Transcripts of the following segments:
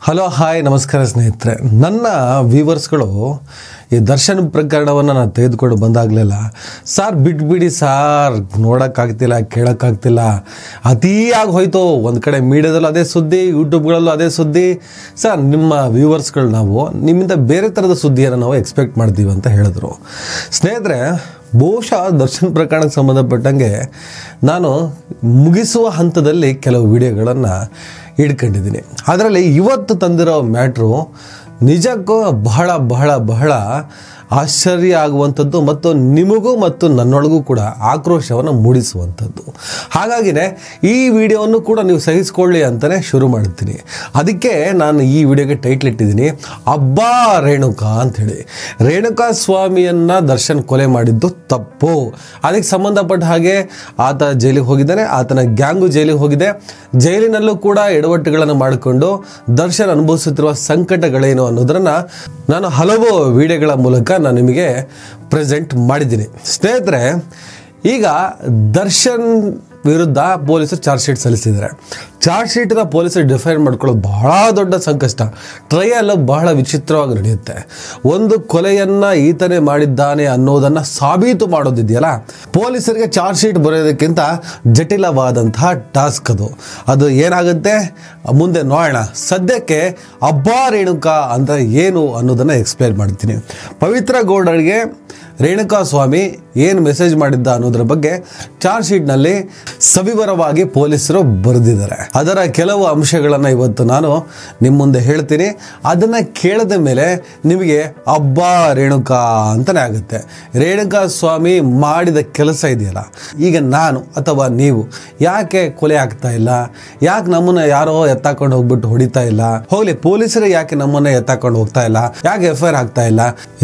Hello hi ನಮಸ್ಕಾರ ಸ್ನೇಹಿತರೆ. ನನ್ನ ವ್ಯೂವರ್ಸ್ಗಳು ಈ ದರ್ಶನ್ ಪ್ರಕರಣವನ್ನು ನಾನು ತೆಗೆದುಕೊಂಡು ಬಂದಾಗಲಿಲ್ಲ, ಸಾರ್ ಬಿಟ್ಬಿಡಿ ಸಾರ್, ನೋಡೋಕ್ಕಾಗ್ತಿಲ್ಲ, ಕೇಳೋಕ್ಕಾಗ್ತಿಲ್ಲ, ಅತಿಯಾಗಿ ಹೋಯ್ತು. ಒಂದು ಕಡೆ ಮೀಡಿಯಾದಲ್ಲೂ ಅದೇ ಸುದ್ದಿ, ಯೂಟ್ಯೂಬ್ಗಳಲ್ಲೂ ಅದೇ ಸುದ್ದಿ. ಸರ್ ನಿಮ್ಮ ವ್ಯೂವರ್ಸ್ಗಳು ನಾವು ನಿಮ್ಮಿಂದ ಬೇರೆ ಥರದ ಸುದ್ದಿಯನ್ನು ನಾವು ಎಕ್ಸ್ಪೆಕ್ಟ್ ಮಾಡ್ತೀವಿ ಅಂತ ಹೇಳಿದ್ರು. ಸ್ನೇಹಿತರೆ, ಬಹುಶಃ ದರ್ಶನ್ ಪ್ರಕರಣಕ್ಕೆ ಸಂಬಂಧಪಟ್ಟಂಗೆ ನಾನು ಮುಗಿಸುವ ಹಂತದಲ್ಲಿ ಕೆಲವು ವಿಡಿಯೋಗಳನ್ನು ಇಟ್ಕೊಂಡಿದ್ದೀನಿ. ಅದರಲ್ಲಿ ಇವತ್ತು ತಂದಿರೋ ಮ್ಯಾಟ್ರು ನಿಜಕ್ಕೂ ಬಹಳ ಬಹಳ ಬಹಳ ಆಶ್ಚರ್ಯ ಆಗುವಂಥದ್ದು ಮತ್ತು ನಿಮಗೂ ಮತ್ತು ನನ್ನೊಳಗೂ ಕೂಡ ಆಕ್ರೋಶವನ್ನು ಮೂಡಿಸುವಂಥದ್ದು. ಹಾಗಾಗಿನೇ ಈ ವಿಡಿಯೋವನ್ನು ಕೂಡ ನೀವು ಸಹಿಸ್ಕೊಳ್ಳಿ ಅಂತಲೇ ಶುರು ಮಾಡ್ತೀನಿ. ಅದಕ್ಕೆ ನಾನು ಈ ವಿಡಿಯೋಗೆ ಟೈಟ್ಲ್ ಇಟ್ಟಿದ್ದೀನಿ, ಅಬ್ಬಾ ರೇಣುಕಾ ಅಂಥೇಳಿ. ರೇಣುಕಾ ಸ್ವಾಮಿಯನ್ನು ದರ್ಶನ್ ಕೊಲೆ ಮಾಡಿದ್ದು ತಪ್ಪು. ಅದಕ್ಕೆ ಸಂಬಂಧಪಟ್ಟ ಹಾಗೆ ಆತ ಜೈಲಿಗೆ ಹೋಗಿದ್ದಾನೆ, ಆತನ ಗ್ಯಾಂಗು ಜೈಲಿಗೆ ಹೋಗಿದೆ. ಜೈಲಿನಲ್ಲೂ ಕೂಡ ಎಡವಟ್ಟುಗಳನ್ನು ಮಾಡಿಕೊಂಡು ದರ್ಶನ್ ಅನುಭವಿಸುತ್ತಿರುವ ಸಂಕಟಗಳೇನು ಅನ್ನೋದನ್ನು ನಾನು ಹಲವು ವಿಡಿಯೋಗಳ ಮೂಲಕ ನಾನು ನಿಮಗೆ ಪ್ರೆಸೆಂಟ್ ಮಾಡಿದ್ದೀನಿ. ಸ್ನೇಹಿತರೆ, ಈಗ ದರ್ಶನ್ ವಿರುದ್ಧ ಪೊಲೀಸರು ಚಾರ್ಜ್ ಶೀಟ್ ಸಲ್ಲಿಸಿದ್ದಾರೆ. ಚಾರ್ಜ್ ಶೀಟನ್ನ ಪೊಲೀಸರು ಡಿಫೈನ್ ಮಾಡ್ಕೊಳ್ಳೋದು ಬಹಳ ದೊಡ್ಡ ಸಂಕಷ್ಟ. ಟ್ರಯಲ್ ಬಹಳ ವಿಚಿತ್ರವಾಗಿ ನಡೆಯುತ್ತೆ. ಒಂದು ಕೊಲೆಯನ್ನು ಈತನೇ ಮಾಡಿದ್ದಾನೆ ಅನ್ನೋದನ್ನು ಸಾಬೀತು ಮಾಡೋದಿದೆಯಲ್ಲ, ಪೊಲೀಸರಿಗೆ ಚಾರ್ಜ್ ಶೀಟ್ ಬರೆಯೋದಕ್ಕಿಂತ ಜಟಿಲವಾದಂತಹ ಟಾಸ್ಕ್ ಅದು ಏನಾಗುತ್ತೆ ಮುಂದೆ ನೋಡೋಣ. ಸದ್ಯಕ್ಕೆ ಅಬ್ಬಾ ರೇಣುಕಾ ಅಂತ ಏನು ಅನ್ನೋದನ್ನು ಎಕ್ಸ್ಪ್ಲೇನ್ ಮಾಡ್ತೀನಿ. ಪವಿತ್ರ ಗೌಡರಿಗೆ ರೇಣುಕಾ ಸ್ವಾಮಿ ಏನು ಮೆಸೇಜ್ ಮಾಡಿದ್ದ ಅನ್ನೋದ್ರ ಬಗ್ಗೆ ಚಾರ್ಜ್ ಶೀಟ್ನಲ್ಲಿ ಸವಿವರವಾಗಿ ಪೊಲೀಸರು ಬರೆದಿದ್ದಾರೆ. ಅದರ ಕೆಲವು ಅಂಶಗಳನ್ನು ಇವತ್ತು ನಾನು ನಿಮ್ಮ ಮುಂದೆ ಹೇಳ್ತೀನಿ. ಅದನ್ನು ಕೇಳಿದ ಮೇಲೆ ನಿಮಗೆ ಅಬ್ಬಾ ರೇಣುಕಾ ಅಂತಲೇ ಆಗುತ್ತೆ. ರೇಣುಕಾ ಸ್ವಾಮಿ ಮಾಡಿದ ಕೆಲಸ ಇದೆಯಲ್ಲ, ಈಗ ನಾನು ಅಥವಾ ನೀವು ಯಾಕೆ ಕೊಲೆ ಆಗ್ತಾ ಇಲ್ಲ, ಯಾಕೆ ನಮ್ಮನ್ನು ಯಾರೋ ಎತ್ತಾಕೊಂಡು ಹೋಗ್ಬಿಟ್ಟು ಹೊಡಿತಾ ಇಲ್ಲ, ಹೋಗ್ಲಿ ಪೊಲೀಸರು ಯಾಕೆ ನಮ್ಮನ್ನು ಎತ್ತಾಕೊಂಡು ಹೋಗ್ತಾ ಇಲ್ಲ, ಯಾಕೆ FIR ಆಗ್ತಾ ಇಲ್ಲ,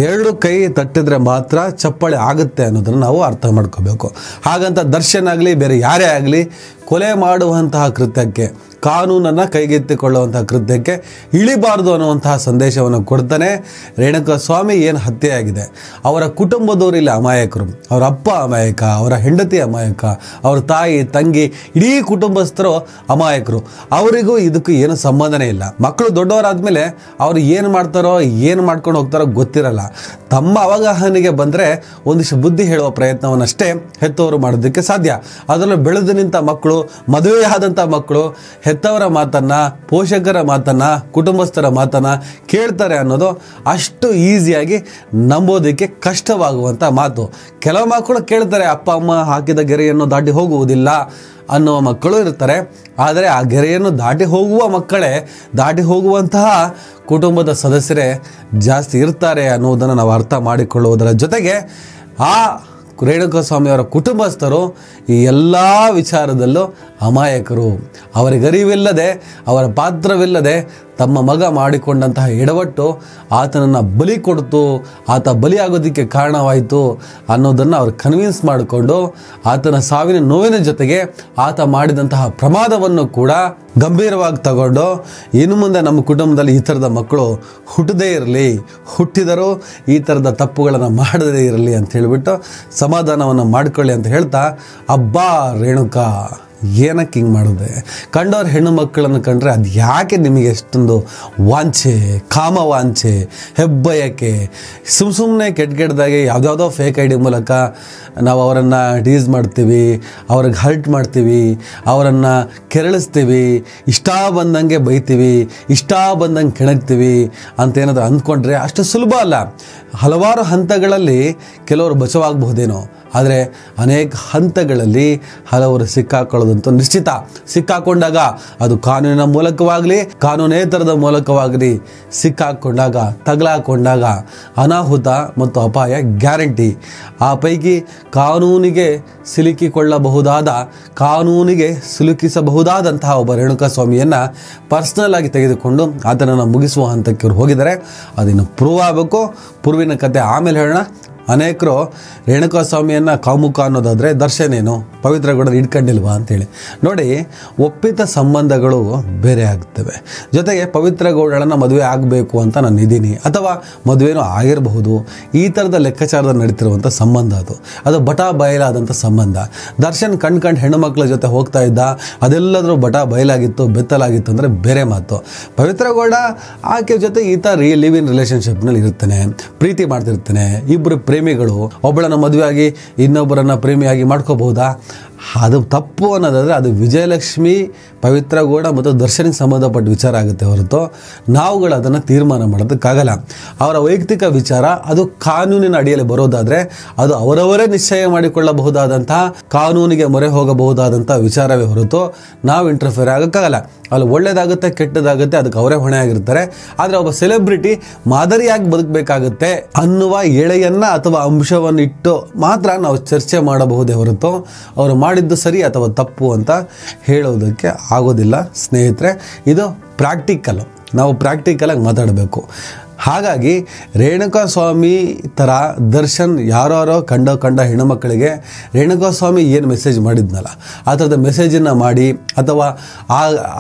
ಎರಡು ಕೈ ತಟ್ಟಿದ್ರೆ ಮಾತ್ರ ಚಪ್ಪಾಳೆ ಆಗುತ್ತೆ ಅನ್ನೋದನ್ನು ನಾವು ಅರ್ಥ ಮಾಡ್ಕೋಬೇಕು. ಹಾಗಂತ ದರ್ಶನ್ ಆಗಲಿ ಬೇರೆ ಯಾರೇ ಆಗಲಿ ಕೊಲೆ ಮಾಡುವಂತಹ ಕೃತ್ಯಕ್ಕೆ, ಕಾನೂನನ್ನು ಕೈಗೆತ್ತಿಕೊಳ್ಳುವಂತಹ ಕೃತ್ಯಕ್ಕೆ ಇಳಿಬಾರ್ದು ಅನ್ನುವಂತಹ ಸಂದೇಶವನ್ನು ಕೊಡ್ತಾನೆ. ರೇಣುಕಾ ಸ್ವಾಮಿ ಏನು ಹತ್ಯೆ ಆಗಿದೆ, ಅವರ ಕುಟುಂಬದವರು ಇಲ್ಲಿ ಅಮಾಯಕರು. ಅವರ ಅಪ್ಪ ಅಮಾಯಕ, ಅವರ ಹೆಂಡತಿ ಅಮಾಯಕ, ಅವರ ತಾಯಿ ತಂಗಿ ಇಡೀ ಕುಟುಂಬಸ್ಥರು ಅಮಾಯಕರು. ಅವರಿಗೂ ಇದಕ್ಕೂ ಏನು ಸಂಬಂಧನೇ ಇಲ್ಲ. ಮಕ್ಕಳು ದೊಡ್ಡವರಾದ್ಮೇಲೆ ಅವರು ಏನು ಮಾಡ್ತಾರೋ ಏನು ಮಾಡ್ಕೊಂಡು ಹೋಗ್ತಾರೋ ಗೊತ್ತಿರಲ್ಲ. ತಮ್ಮ ಅವಗಾಹನೆಗೆ ಬಂದರೆ ಒಂದಿಷ್ಟು ಬುದ್ಧಿ ಹೇಳುವ ಪ್ರಯತ್ನವನ್ನಷ್ಟೇ ಹೆತ್ತವರು ಮಾಡೋದಕ್ಕೆ ಸಾಧ್ಯ. ಅದರಲ್ಲೂ ಬೆಳೆದು ನಿಂತ ಮಕ್ಕಳು, ಮದುವೆಯಾದಂಥ ಮಕ್ಕಳು ಹೆತ್ತವರ ಮಾತನ್ನ, ಪೋಷಕರ ಮಾತನ್ನ, ಕುಟುಂಬಸ್ಥರ ಮಾತನ್ನ ಕೇಳ್ತಾರೆ ಅನ್ನೋದು ಅಷ್ಟು ಈಸಿಯಾಗಿ ನಂಬೋದಕ್ಕೆ ಕಷ್ಟವಾಗುವಂಥ ಮಾತು. ಕೆಲವು ಮಕ್ಕಳು ಕೇಳ್ತಾರೆ, ಅಪ್ಪ ಅಮ್ಮ ಹಾಕಿದ ಗೆರೆಯನ್ನು ದಾಟಿ ಹೋಗುವುದಿಲ್ಲ ಅನ್ನುವ ಮಕ್ಕಳು ಇರ್ತಾರೆ. ಆದರೆ ಆ ಗೆರೆಯನ್ನು ದಾಟಿ ಹೋಗುವ ಮಕ್ಕಳೇ, ದಾಟಿ ಹೋಗುವಂತಹ ಕುಟುಂಬದ ಸದಸ್ಯರೇ ಜಾಸ್ತಿ ಇರ್ತಾರೆ ಅನ್ನೋದನ್ನು ನಾವು ಅರ್ಥ ಮಾಡಿಕೊಳ್ಳುವುದರ ಜೊತೆಗೆ ಆ ರೇಣುಕಾ ಸ್ವಾಮಿಯವರ ಕುಟುಂಬಸ್ಥರು ಈ ಎಲ್ಲ ವಿಚಾರದಲ್ಲೂ ಅಮಾಯಕರು. ಅವರಿಗೆ ಅರಿವಿಲ್ಲದೆ, ಅವರ ಪಾತ್ರವಿಲ್ಲದೆ ತಮ್ಮ ಮಗ ಮಾಡಿಕೊಂಡಂತಹ ಎಡವಟ್ಟು ಆತನನ್ನು ಬಲಿ ಕೊಡ್ತು, ಆತ ಬಲಿಯಾಗೋದಕ್ಕೆ ಕಾರಣವಾಯಿತು ಅನ್ನೋದನ್ನು ಅವರು ಕನ್ವಿನ್ಸ್ ಮಾಡಿಕೊಂಡು ಆತನ ಸಾವಿನ ನೋವಿನ ಜೊತೆಗೆ ಆತ ಮಾಡಿದಂತಹ ಪ್ರಮಾದವನ್ನು ಕೂಡ ಗಂಭೀರವಾಗಿ ತಗೊಂಡು ಇನ್ನು ಮುಂದೆ ನಮ್ಮ ಕುಟುಂಬದಲ್ಲಿ ಈ ಥರದ ಮಕ್ಕಳು ಹುಟ್ಟದೇ ಇರಲಿ, ಹುಟ್ಟಿದರೂ ಈ ಥರದ ತಪ್ಪುಗಳನ್ನು ಮಾಡದೇ ಇರಲಿ ಅಂತ ಹೇಳಿಬಿಟ್ಟು ಸಮಾಧಾನವನ್ನು ಮಾಡಿಕೊಳ್ಳಿ ಅಂತ ಹೇಳ್ತಾ, ಅಬ್ಬಾ ರೇಣುಕಾ ಏನಕ್ಕೆ ಹಿಂಗೆ ಮಾಡಿದೆ, ಕಂಡವ್ರ ಹೆಣ್ಣು ಮಕ್ಕಳನ್ನು ಕಂಡ್ರೆ ಅದು ಯಾಕೆ ನಿಮಗೆ ಎಷ್ಟೊಂದು ವಾಂಛೆ, ಕಾಮವಾಂಛೆ, ಹೆಬ್ಬಯಕ್ಕೆ, ಸುಮ್ಮನೆ ಕೆಟ್ಟದಾಗೆ ಯಾವುದ್ಯಾವುದೋ ಫೇಕ್ ID ಮೂಲಕ ನಾವು ಅವರನ್ನು ಟೀಸ್ ಮಾಡ್ತೀವಿ, ಅವ್ರಿಗೆ ಹರ್ಟ್ ಮಾಡ್ತೀವಿ, ಅವರನ್ನು ಕೆರಳಿಸ್ತೀವಿ, ಇಷ್ಟ ಬಂದಂಗೆ ಬೈತೀವಿ, ಇಷ್ಟ ಬಂದಂಗೆ ಕೆಣಕ್ತೀವಿ ಅಂತ ಏನಾದರೂ ಅಂದ್ಕೊಂಡ್ರೆ ಅಷ್ಟು ಸುಲಭ ಅಲ್ಲ. ಹಲವಾರು ಹಂತಗಳಲ್ಲಿ ಕೆಲವರು ಬಚಾವಾಗಬಹುದೇನೋ, ಆದರೆ ಅನೇಕ ಹಂತಗಳಲ್ಲಿ ಹಲವರು ಸಿಕ್ಕಾಕೊಳ್ಳೋದಂತೂ ನಿಶ್ಚಿತ. ಸಿಕ್ಕಾಕೊಂಡಾಗ ಅದು ಕಾನೂನಿನ ಮೂಲಕವಾಗಲಿ ಕಾನೂನೇತರದ ಮೂಲಕವಾಗಲಿ ಸಿಕ್ಕಾಕೊಂಡಾಗ, ತಗಲಾಕೊಂಡಾಗ ಅನಾಹುತ ಮತ್ತು ಅಪಾಯ ಗ್ಯಾರಂಟಿ. ಆ ಪೈಕಿ ಕಾನೂನಿಗೆ ಸಿಲುಕಿಕೊಳ್ಳಬಹುದಾದ, ಕಾನೂನಿಗೆ ಸಿಲುಕಿಸಬಹುದಾದಂತಹ ಒಬ್ಬ ರೇಣುಕಾ ಸ್ವಾಮಿಯನ್ನು ಪರ್ಸ್ನಲ್ ಆಗಿ ತೆಗೆದುಕೊಂಡು ಆತನನ್ನು ಮುಗಿಸುವ ಹಂತಕ್ಕೆ ಇವರು ಹೋಗಿದ್ದಾರೆ. ಅದನ್ನು ಪ್ರೂವ್ ಆಗಬೇಕು. ಪ್ರೂವಿನ ಕತೆ ಆಮೇಲೆ ಹೇಳೋಣ. ಅನೇಕರು ರೇಣುಕಾಸ್ವಾಮಿಯನ್ನು ಕಾಮುಕ ಅನ್ನೋದಾದರೆ ದರ್ಶನ್ ಏನು ಪವಿತ್ರ ಗೌಡರು ಇಟ್ಕೊಂಡಿಲ್ವಾ ಅಂತೇಳಿ. ನೋಡಿ, ಒಪ್ಪಿತ ಸಂಬಂಧಗಳು ಬೇರೆ ಆಗ್ತವೆ. ಜೊತೆಗೆ ಪವಿತ್ರ ಗೌಡಳನ್ನು ಮದುವೆ ಆಗಬೇಕು ಅಂತ ನಾನು ಇದ್ದೀನಿ, ಅಥವಾ ಮದುವೆನೂ ಆಗಿರಬಹುದು. ಈ ಥರದ ಲೆಕ್ಕಾಚಾರದಲ್ಲಿ ನಡೀತಿರುವಂಥ ಸಂಬಂಧ ಅದು ಬಟಾ ಬಯಲಾದಂಥ ಸಂಬಂಧ. ದರ್ಶನ್ ಕಂಡು ಹೆಣ್ಣು ಮಕ್ಕಳ ಜೊತೆ ಹೋಗ್ತಾ ಇದ್ದ, ಅದೆಲ್ಲದರೂ ಬಟಾ ಬಯಲಾಗಿತ್ತು, ಬೆತ್ತಲಾಗಿತ್ತು ಅಂದರೆ ಬೇರೆ ಮಾತು. ಪವಿತ್ರ ಗೌಡ ಆಕೆ ಜೊತೆ ಈತ ಲಿವ್ ಇನ್ ರಿಲೇಷನ್ಶಿಪ್ನಲ್ಲಿ ಇರ್ತಾನೆ, ಪ್ರೀತಿ ಮಾಡ್ತಿರ್ತಾನೆ. ಇಬ್ಬರು ಪ್ರೇಮಿಗಳು ಒಬ್ಬಳನ್ನ ಮದುವೆ ಆಗಿ ಇನ್ನೊಬ್ಬರನ್ನ ಪ್ರೇಮಿಯಾಗಿ ಮಾಡ್ಕೋಬಹುದಾ? ಅದು ತಪ್ಪು ಅನ್ನೋದಾದರೆ ಅದು ವಿಜಯಲಕ್ಷ್ಮಿ, ಪವಿತ್ರ ಗೌಡ ಮತ್ತು ದರ್ಶನ್ಗೆ ಸಂಬಂಧಪಟ್ಟ ವಿಚಾರ ಆಗುತ್ತೆ ಹೊರತು ನಾವುಗಳು ಅದನ್ನು ತೀರ್ಮಾನ ಮಾಡೋದಕ್ಕಾಗಲ್ಲ. ಅವರ ವೈಯಕ್ತಿಕ ವಿಚಾರ, ಅದು ಕಾನೂನಿನ ಅಡಿಯಲ್ಲಿ ಬರೋದಾದರೆ ಅದು ಅವರವರೇ ನಿಶ್ಚಯ ಮಾಡಿಕೊಳ್ಳಬಹುದಾದಂತಹ, ಕಾನೂನಿಗೆ ಮೊರೆ ಹೋಗಬಹುದಾದಂಥ ವಿಚಾರವೇ ಹೊರತು ನಾವು ಇಂಟರ್ಫಿಯರ್ ಆಗೋಕ್ಕಾಗಲ್ಲ. ಅಲ್ಲಿ ಒಳ್ಳೇದಾಗುತ್ತೆ ಕೆಟ್ಟದಾಗುತ್ತೆ ಅದಕ್ಕೆ ಅವರೇ ಹೊಣೆ ಆಗಿರ್ತಾರೆ. ಆದರೆ ಒಬ್ಬ ಸೆಲೆಬ್ರಿಟಿ ಮಾದರಿಯಾಗಿ ಬದುಕಬೇಕಾಗುತ್ತೆ ಅನ್ನುವ ಎಳೆಯನ್ನ ಅಥವಾ ಅಂಶವನ್ನು ಇಟ್ಟು ಮಾತ್ರ ನಾವು ಚರ್ಚೆ ಮಾಡಬಹುದೇ ಹೊರತು ಅವರು ಮಾಡಿದ್ದು ಸರಿ ಅಥವಾ ತಪ್ಪು ಅಂತ ಹೇಳೋದಕ್ಕೆ ಆಗೋದಿಲ್ಲ ಸ್ನೇಹಿತರೆ. ಇದು ಪ್ರಾಕ್ಟಿಕಲ್, ನಾವು ಪ್ರಾಕ್ಟಿಕಲಾಗಿ ಮಾತಾಡಬೇಕು. ಹಾಗಾಗಿ ರೇಣುಕಾಸ್ವಾಮಿ ಥರ ದರ್ಶನ್ ಯಾರೋ ಕಂಡ ಹೆಣ್ಣುಮಕ್ಕಳಿಗೆ ರೇಣುಕಾಸ್ವಾಮಿ ಏನು ಮೆಸೇಜ್ ಮಾಡಿದ್ನಲ್ಲ ಆ ಥರದ ಮೆಸೇಜನ್ನು ಮಾಡಿ, ಅಥವಾ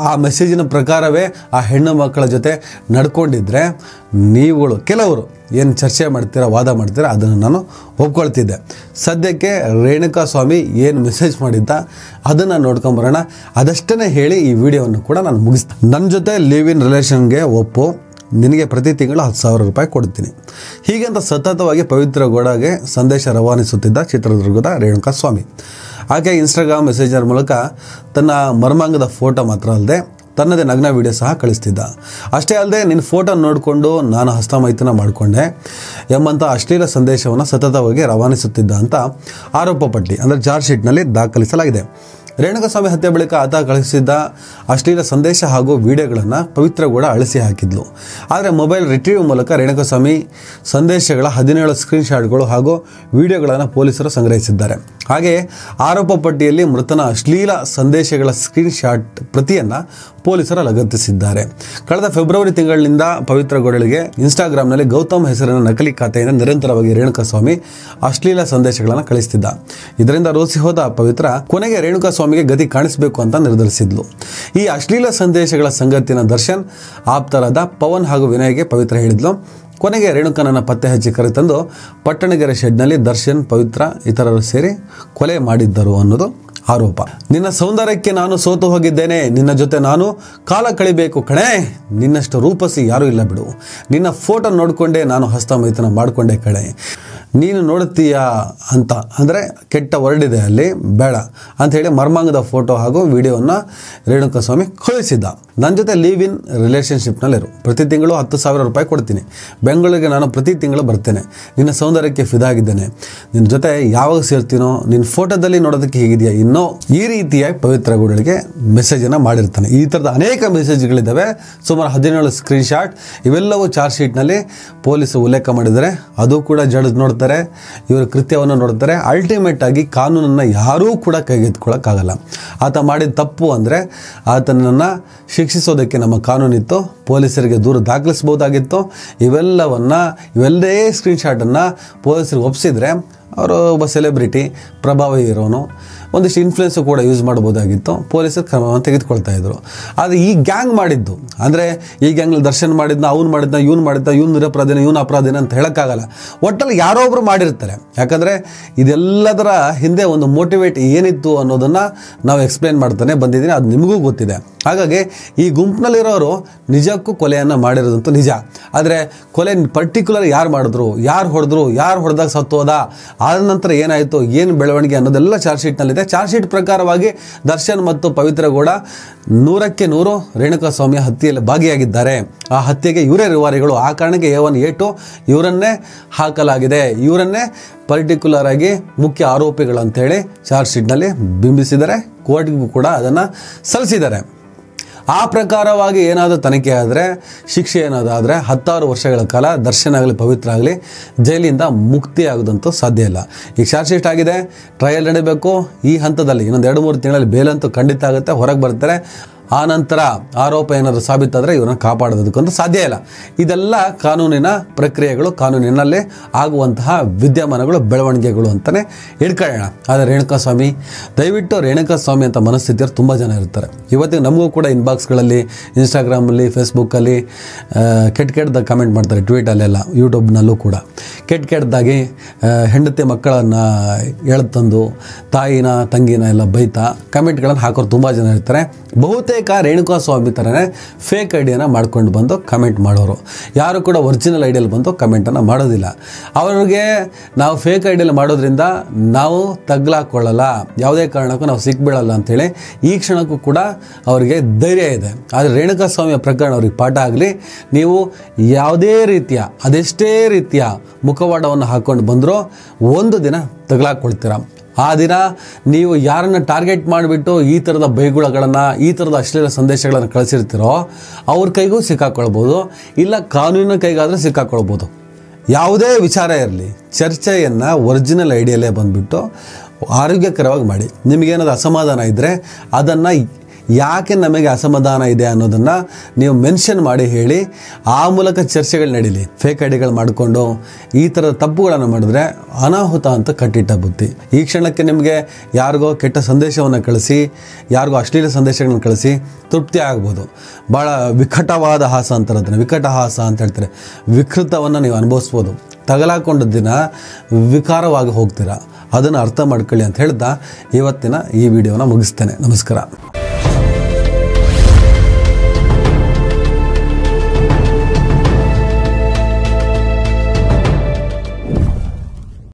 ಆ ಮೆಸೇಜಿನ ಪ್ರಕಾರವೇ ಆ ಹೆಣ್ಣು ಮಕ್ಕಳ ಜೊತೆ ನಡ್ಕೊಂಡಿದ್ರೆ ನೀವುಗಳು ಕೆಲವರು ಏನು ಚರ್ಚೆ ಮಾಡ್ತೀರಾ, ವಾದ ಮಾಡ್ತೀರಾ, ಅದನ್ನು ನಾನು ಒಪ್ಕೊಳ್ತಿದ್ದೆ. ಸದ್ಯಕ್ಕೆ ರೇಣುಕಾಸ್ವಾಮಿ ಏನು ಮೆಸೇಜ್ ಮಾಡಿದ್ದ ಅದನ್ನು ನೋಡ್ಕೊಂಬರೋಣ. ಅದಷ್ಟೇ ಹೇಳಿ ಈ ವಿಡಿಯೋವನ್ನು ಕೂಡ ನಾನು ಮುಗಿಸ್ತೀನಿ. ನನ್ನ ಜೊತೆ ಲಿವ್ ಇನ್ ರಿಲೇಷನ್ಗೆ ಒಪ್ಪು, ನಿನಗೆ ಪ್ರತಿ ತಿಂಗಳು 10,000 ರೂಪಾಯಿ ಕೊಡ್ತೀನಿ. ಹೀಗಂತ ಸತತವಾಗಿ ಪವಿತ್ರ ಗೌಡಗೆ ಸಂದೇಶ ರವಾನಿಸುತ್ತಿದ್ದ ಚಿತ್ರದುರ್ಗದ ರೇಣುಕಾಸ್ವಾಮಿ. ಆಕೆ ಇನ್ಸ್ಟಾಗ್ರಾಮ್ ಮೆಸೇಜರ್ ಮೂಲಕ ತನ್ನ ಮರ್ಮಾಂಗದ ಫೋಟೋ ಮಾತ್ರ ಅಲ್ಲದೆ ತನ್ನದೇ ನಗ್ನ ವಿಡಿಯೋ ಸಹ ಕಳಿಸ್ತಿದ್ದ. ಅಷ್ಟೇ ಅಲ್ಲದೆ ನಿನ್ನ ಫೋಟೋ ನೋಡಿಕೊಂಡು ನಾನು ಹಸ್ತಮೈಥುನ ಮಾಡಿಕೊಂಡೆ ಎಂಬಂಥ ಅಶ್ಲೀಲ ಸಂದೇಶವನ್ನು ಸತತವಾಗಿ ರವಾನಿಸುತ್ತಿದ್ದ ಅಂತ ಆರೋಪ ಪಟ್ಟಿ ಅಂದರೆ ಚಾರ್ಜ್ ಶೀಟ್ನಲ್ಲಿ ದಾಖಲಿಸಲಾಗಿದೆ. ರೇಣುಕಾಸ್ವಾಮಿ ಹತ್ಯೆ ಬಳಿಕ ಆತ ಕಳಿಸಿದ್ದ ಅಶ್ಲೀಲ ಸಂದೇಶ ಹಾಗೂ ವಿಡಿಯೋಗಳನ್ನು ಪವಿತ್ರ ಗೌಡ ಅಳಿಸಿ ಹಾಕಿದ್ಲು. ಆದರೆ ಮೊಬೈಲ್ ರಿಟ್ರೀವ್ ಮೂಲಕ ರೇಣುಕಾಸ್ವಾಮಿ ಸಂದೇಶಗಳ 17 ಸ್ಕ್ರೀನ್ಶಾಟ್ಗಳು ಹಾಗೂ ವಿಡಿಯೋಗಳನ್ನು ಪೊಲೀಸರು ಸಂಗ್ರಹಿಸಿದ್ದಾರೆ. ಹಾಗೆಯೇ ಆರೋಪ ಪಟ್ಟಿಯಲ್ಲಿ ಮೃತನ ಅಶ್ಲೀಲ ಸಂದೇಶಗಳ ಸ್ಕ್ರೀನ್ಶಾಟ್ ಪ್ರತಿಯನ್ನು ಪೊಲೀಸರು ಲಗತ್ತಿಸಿದ್ದಾರೆ. ಕಳೆದ ಫೆಬ್ರವರಿ ತಿಂಗಳಿನಿಂದ ಪವಿತ್ರ ಗೌಡಳಿಗೆ ಇನ್ಸ್ಟಾಗ್ರಾಮ್ನಲ್ಲಿ ಗೌತಮ್ ಹೆಸರಿನ ನಕಲಿ ಖಾತೆಯಿಂದ ನಿರಂತರವಾಗಿ ರೇಣುಕಾಸ್ವಾಮಿ ಅಶ್ಲೀಲ ಸಂದೇಶಗಳನ್ನು ಕಳಿಸ್ತಿದ್ದ. ಇದರಿಂದ ರೋಸಿ ಹೋದ ಪವಿತ್ರ ಕೊನೆಗೆ ರೇಣುಕಾಸ್ವಾಮಿಗೆ ಗತಿ ಕಾಣಿಸಬೇಕು ಅಂತ ನಿರ್ಧರಿಸಿದ್ಲು. ಈ ಅಶ್ಲೀಲ ಸಂದೇಶಗಳ ಸಂಗತಿನ ದರ್ಶನ್ ಆಪ್ತರಾದ ಪವನ್ ಹಾಗೂ ವಿನಯ್ಗೆ ಪವಿತ್ರ ಹೇಳಿದ್ಲು. ಕೊನೆಗೆ ರೇಣುಕನನ್ನು ಪತ್ತೆ ಹಚ್ಚಿ ಕರೆತಂದು ಪಟ್ಟಣಗೆರೆ ಶೆಡ್ನಲ್ಲಿ ದರ್ಶನ್, ಪವಿತ್ರ ಇತರರು ಸೇರಿ ಕೊಲೆ ಮಾಡಿದ್ದರು ಅನ್ನೋದು ಆರೋಪ. ನಿನ್ನ ಸೌಂದರ್ಯಕ್ಕೆ ನಾನು ಸೋತು ಹೋಗಿದ್ದೇನೆ, ನಿನ್ನ ಜೊತೆ ನಾನು ಕಾಲ ಕಳಿಬೇಕು ಕಣೆ, ನಿನ್ನಷ್ಟು ರೂಪಸಿ ಯಾರೂ ಇಲ್ಲ ಬಿಡು, ನಿನ್ನ ಫೋಟೋ ನೋಡಿಕೊಂಡೆ ನಾನು ಹಸ್ತಮೈಥುನ ಮಾಡಿಕೊಂಡೆ ಕಣೆ, ನೀನು ನೋಡುತ್ತೀಯಾ ಅಂತ ಅಂದರೆ ಕೆಟ್ಟ ವರ್ಡ್ ಇದೆ ಅಲ್ಲಿ, ಬೇಡ ಅಂಥೇಳಿ ಮರ್ಮಾಂಗದ ಫೋಟೋ ಹಾಗೂ ವಿಡಿಯೋವನ್ನು ರೇಣುಕಾಸ್ವಾಮಿ ಕಳಿಸಿದ್ದ. ನನ್ನ ಜೊತೆ ಲಿವ್ ಇನ್ ರಿಲೇಷನ್ಶಿಪ್ನಲ್ಲಿರು, ಪ್ರತಿ ತಿಂಗಳು 10,000 ರೂಪಾಯಿ ಕೊಡ್ತೀನಿ, ಬೆಂಗಳೂರಿಗೆ ನಾನು ಪ್ರತಿ ತಿಂಗಳು ಬರ್ತೇನೆ, ನಿನ್ನ ಸೌಂದರ್ಯಕ್ಕೆ ಫಿದಾಗಿದ್ದೇನೆ, ನಿನ್ನ ಜೊತೆ ಯಾವಾಗ ಸೇರ್ತೀನೋ, ನಿನ್ನ ಫೋಟೋದಲ್ಲಿ ನೋಡೋದಕ್ಕೆ ಹೇಗಿದೆಯಾ, ಇನ್ನೂ ಈ ರೀತಿಯಾಗಿ ಪವಿತ್ರ ಗೌಡಳಿಗೆ ಮೆಸೇಜನ್ನು ಮಾಡಿರ್ತಾನೆ. ಈ ಥರದ ಅನೇಕ ಮೆಸೇಜ್ಗಳಿದ್ದಾವೆ, ಸುಮಾರು 17 ಸ್ಕ್ರೀನ್ಶಾಟ್. ಇವೆಲ್ಲವೂ ಚಾರ್ಜ್ ಶೀಟ್ನಲ್ಲಿ ಪೊಲೀಸರು ಉಲ್ಲೇಖ ಮಾಡಿದರೆ ಅದು ಕೂಡ ಜಡ್ಜ್ ನೋಡ್ತಾರೆ, ಇವರ ಕೃತ್ಯವನ್ನು ನೋಡ್ತಾರೆ. ಅಲ್ಟಿಮೇಟ್ ಆಗಿ ಕಾನೂನನ್ನು ಯಾರೂ ಕೂಡ ಕೈಗೆತ್ಕೊಳ್ಳೋಕ್ಕಾಗಲ್ಲ. ಆತ ಮಾಡಿದ ತಪ್ಪು ಅಂದರೆ ಆತನನ್ನು ಶಿಕ್ಷಿಸೋದಕ್ಕೆ ನಮ್ಮ ಕಾನೂನಿತ್ತು, ಪೊಲೀಸರಿಗೆ ದೂರು ದಾಖಲಿಸ್ಬೋದಾಗಿತ್ತು. ಇವೆಲ್ಲೇ ಸ್ಕ್ರೀನ್ಶಾಟನ್ನು ಪೊಲೀಸರಿಗೆ ಒಪ್ಪಿಸಿದ್ರೆ ಅವರು ಒಬ್ಬ ಸೆಲೆಬ್ರಿಟಿ, ಪ್ರಭಾವಿ ಇರೋನು, ಒಂದಿಷ್ಟು ಇನ್ಫ್ಲುಯೆನ್ಸು ಕೂಡ ಯೂಸ್ ಮಾಡ್ಬೋದಾಗಿತ್ತು, ಪೊಲೀಸರು ಕ್ರಮವನ್ನು ತೆಗೆದುಕೊಳ್ತಾ ಇದ್ರು. ಆದರೆ ಈ ಗ್ಯಾಂಗ್ ಮಾಡಿದ್ದು ಅಂದರೆ ಈ ಗ್ಯಾಂಗ್ನಲ್ಲಿ ದರ್ಶನ್ ಮಾಡಿದ್ನ, ಅವ್ನು ಮಾಡಿದ್ನ, ಇವ್ನು ನಿರಪರಾಧಿನ, ಇವನು ಅಪರಾಧಿನ ಅಂತ ಹೇಳೋಕ್ಕಾಗಲ್ಲ. ಒಟ್ಟಲ್ಲಿ ಯಾರೋ ಒಬ್ಬರು ಮಾಡಿರ್ತಾರೆ. ಯಾಕಂದರೆ ಇದೆಲ್ಲದರ ಹಿಂದೆ ಒಂದು ಮೋಟಿವೇಟ್ ಏನಿತ್ತು ಅನ್ನೋದನ್ನು ನಾವು ಎಕ್ಸ್ಪ್ಲೇನ್ ಮಾಡ್ತಾನೆ ಬಂದಿದ್ದೀನಿ, ಅದು ನಿಮಗೂ ಗೊತ್ತಿದೆ. ಹಾಗಾಗಿ ಈ ಗುಂಪಿನಲ್ಲಿರೋರು ನಿಜಕ್ಕೂ ಕೊಲೆಯನ್ನು ಮಾಡಿರೋದಂತೂ ನಿಜ. ಆದರೆ ಕೊಲೆ ಪರ್ಟಿಕ್ಯುಲರ್ ಯಾರು ಮಾಡಿದ್ರು, ಯಾರು ಹೊಡೆದಾಗ ಸತ್ತೋದ, ಆದ ನಂತರ ಏನಾಯಿತು, ಏನು ಬೆಳವಣಿಗೆ ಅನ್ನೋದೆಲ್ಲ ಚಾರ್ಜ್ ಶೀಟ್ನಲ್ಲಿದೆ. ಚಾರ್ಜ್ ಶೀಟ್ ಪ್ರಕಾರವಾಗಿ ದರ್ಶನ್ ಮತ್ತು ಪವಿತ್ರ ಗೌಡ 100ಕ್ಕೆ 100 ರೇಣುಕಾಸ್ವಾಮಿಯ ಹತ್ಯೆಯಲ್ಲಿ ಭಾಗಿಯಾಗಿದ್ದಾರೆ. ಆ ಹತ್ಯೆಗೆ ಇವರೇ ರಿವಾರಿಗಳು. ಆ ಕಾರಣಕ್ಕೆ A1 A2 ಇವರನ್ನೇ ಹಾಕಲಾಗಿದೆ, ಇವರನ್ನೇ ಪರ್ಟಿಕ್ಯುಲರ್ ಆಗಿ ಮುಖ್ಯ ಆರೋಪಿಗಳು ಅಂತೇಳಿ ಚಾರ್ಜ್ ಶೀಟ್ನಲ್ಲಿ ಬಿಂಬಿಸಿದ್ದಾರೆ. ಕೋರ್ಟ್ಗೂ ಕೂಡ ಅದನ್ನು ಸಲ್ಲಿಸಿದ್ದಾರೆ. ಆ ಪ್ರಕಾರವಾಗಿ ಏನಾದರೂ ತನಿಖೆ ಆದರೆ, ಶಿಕ್ಷೆ ಏನಾದಾದರೆ 16 ವರ್ಷಗಳ ಕಾಲ ದರ್ಶನ್ ಆಗಲಿ ಪವಿತ್ರ ಆಗಲಿ ಜೈಲಿಂದ ಮುಕ್ತಿ ಆಗೋದಂತೂ ಸಾಧ್ಯ ಇಲ್ಲ. ಈಗ ಚಾರ್ಜ್ ಶೀಟ್ ಆಗಿದೆ, ಟ್ರಯಲ್ ನಡೀಬೇಕು. ಈ ಹಂತದಲ್ಲಿ ಇನ್ನೊಂದು 2-3 ತಿಂಗಳಲ್ಲಿ ಬೇಲಂತೂ ಖಂಡಿತ ಆಗುತ್ತೆ, ಹೊರಗೆ ಬರ್ತಾರೆ. ಆನಂತರ ಆರೋಪ ಏನಾದರೂ ಸಾಬೀತಾದರೆ ಇವ್ರನ್ನ ಕಾಪಾಡೋದಕ್ಕಂತೂ ಸಾಧ್ಯ ಇಲ್ಲ. ಇದೆಲ್ಲ ಕಾನೂನಿನ ಪ್ರಕ್ರಿಯೆಗಳು, ಕಾನೂನಿನಲ್ಲೇ ಆಗುವಂತಹ ವಿದ್ಯಮಾನಗಳು, ಬೆಳವಣಿಗೆಗಳು ಅಂತಲೇ ಇಟ್ಕೊಳ್ಳೋಣ. ಆದರೆ ರೇಣುಕಾಸ್ವಾಮಿ, ದಯವಿಟ್ಟು ರೇಣುಕಾಸ್ವಾಮಿ ಅಂತ ಮನಸ್ಥಿತಿಯರು ತುಂಬ ಜನ ಇರ್ತಾರೆ. ಇವತ್ತಿಗೆ ನಮಗೂ ಕೂಡ ಇನ್ಬಾಕ್ಸ್ಗಳಲ್ಲಿ, ಇನ್ಸ್ಟಾಗ್ರಾಮಲ್ಲಿ, ಫೇಸ್ಬುಕ್ಕಲ್ಲಿ ಕೆಟ್ಟದಾಗಿ ಕಮೆಂಟ್ ಮಾಡ್ತಾರೆ, ಟ್ವೀಟಲ್ಲೆಲ್ಲ, ಯೂಟ್ಯೂಬ್ನಲ್ಲೂ ಕೂಡ ಕೆಟ್ಟದಾಗಿ ಹೆಂಡತಿ ಮಕ್ಕಳನ್ನು ಎಳೆತಂದು ತಾಯಿನ ತಂಗಿನ ಎಲ್ಲ ಬೈತಾ ಕಮೆಂಟ್ಗಳನ್ನು ಹಾಕೋರು ತುಂಬ ಜನ ಇರ್ತಾರೆ. ಬಹುತೇಕ ರೇಣುಕಾಸ್ವಾಮಿ ಥರನೇ ಫೇಕ್ ಐಡಿಯಾನ ಮಾಡ್ಕೊಂಡು ಬಂದು ಕಮೆಂಟ್ ಮಾಡೋರು. ಯಾರು ಕೂಡ ಒರಿಜಿನಲ್ ಐಡಿಯಲ್ಲಿ ಬಂದು ಕಮೆಂಟನ್ನು ಮಾಡೋದಿಲ್ಲ. ಅವ್ರಿಗೆ ನಾವು ಫೇಕ್ ಐಡಿಯಲ್ಲಿ ಮಾಡೋದ್ರಿಂದ ನಾವು ತಗ್ಲಾಕೊಳ್ಳಲ್ಲ, ಯಾವುದೇ ಕಾರಣಕ್ಕೂ ನಾವು ಸಿಕ್ಬೀಳಲ್ಲ ಅಂಥೇಳಿ ಈ ಕ್ಷಣಕ್ಕೂ ಕೂಡ ಅವರಿಗೆ ಧೈರ್ಯ ಇದೆ. ಆದರೆ ರೇಣುಕಾಸ್ವಾಮಿಯ ಪ್ರಕರಣ ಅವ್ರಿಗೆ ಪಾಠ ಆಗಲಿ. ನೀವು ಯಾವುದೇ ರೀತಿಯ, ಅದೆಷ್ಟೇ ರೀತಿಯ ಮುಖವಾಡವನ್ನು ಹಾಕ್ಕೊಂಡು ಬಂದರೂ ಒಂದು ದಿನ ತಗಲಾಕೊಳ್ತೀರ. ಆ ದಿನ ನೀವು ಯಾರನ್ನು ಟಾರ್ಗೆಟ್ ಮಾಡಿಬಿಟ್ಟು ಈ ಥರದ ಬೈಗುಳಗಳನ್ನು, ಈ ಥರದ ಅಶ್ಲೀಲ ಸಂದೇಶಗಳನ್ನು ಕಳಿಸಿರ್ತೀರೋ ಅವ್ರ ಕೈಗೂ ಸಿಕ್ಕಾಕೊಳ್ಬೋದು, ಇಲ್ಲ ಕಾನೂನಿನ ಕೈಗಾದರೆ ಸಿಕ್ಕಾಕೊಳ್ಬೋದು. ಯಾವುದೇ ವಿಚಾರ ಇರಲಿ, ಚರ್ಚೆಯನ್ನು ಒರಿಜಿನಲ್ ಐಡಿಯಲ್ಲೇ ಬಂದುಬಿಟ್ಟು ಆರೋಗ್ಯಕರವಾಗಿ ಮಾಡಿ. ನಿಮಗೇನಾದ್ರು ಅಸಮಾಧಾನ ಇದ್ದರೆ ಅದನ್ನು ಯಾಕೆ ನಮಗೆ ಅಸಮಾಧಾನ ಇದೆ ಅನ್ನೋದನ್ನು ನೀವು ಮೆನ್ಷನ್ ಮಾಡಿ ಹೇಳಿ, ಆ ಮೂಲಕ ಚರ್ಚೆಗಳು ನಡೀಲಿ. ಫೇಕ್ ಐಡಿಗಳು ಮಾಡಿಕೊಂಡು ಈ ಥರದ ತಪ್ಪುಗಳನ್ನು ಮಾಡಿದ್ರೆ ಅನಾಹುತ ಅಂತ ಕಟ್ಟಿಟ್ಟ ಬುದ್ಧಿ. ಈ ಕ್ಷಣಕ್ಕೆ ನಿಮಗೆ ಯಾರಿಗೋ ಕೆಟ್ಟ ಸಂದೇಶವನ್ನು ಕಳಿಸಿ, ಯಾರಿಗೋ ಅಶ್ಲೀಲ ಸಂದೇಶಗಳನ್ನು ಕಳಿಸಿ ತೃಪ್ತಿ ಆಗ್ಬೋದು. ಭಾಳ ವಿಕಟವಾದ ಹಾಸ ಅಂತಾರೆ ಅದನ್ನು, ವಿಕಟ ಹಾಸ ಅಂತ ಹೇಳ್ತಾರೆ. ವಿಕೃತವನ್ನು ನೀವು ಅನುಭವಿಸ್ಬೋದು. ತಗಲಾಕೊಂಡ ದಿನ ವಿಕಾರವಾಗಿ ಹೋಗ್ತೀರಾ. ಅದನ್ನು ಅರ್ಥ ಮಾಡ್ಕೊಳ್ಳಿ ಅಂತ ಹೇಳ್ತಾ ಇವತ್ತಿನ ಈ ವಿಡಿಯೋನ ಮುಗಿಸ್ತೇನೆ. ನಮಸ್ಕಾರ.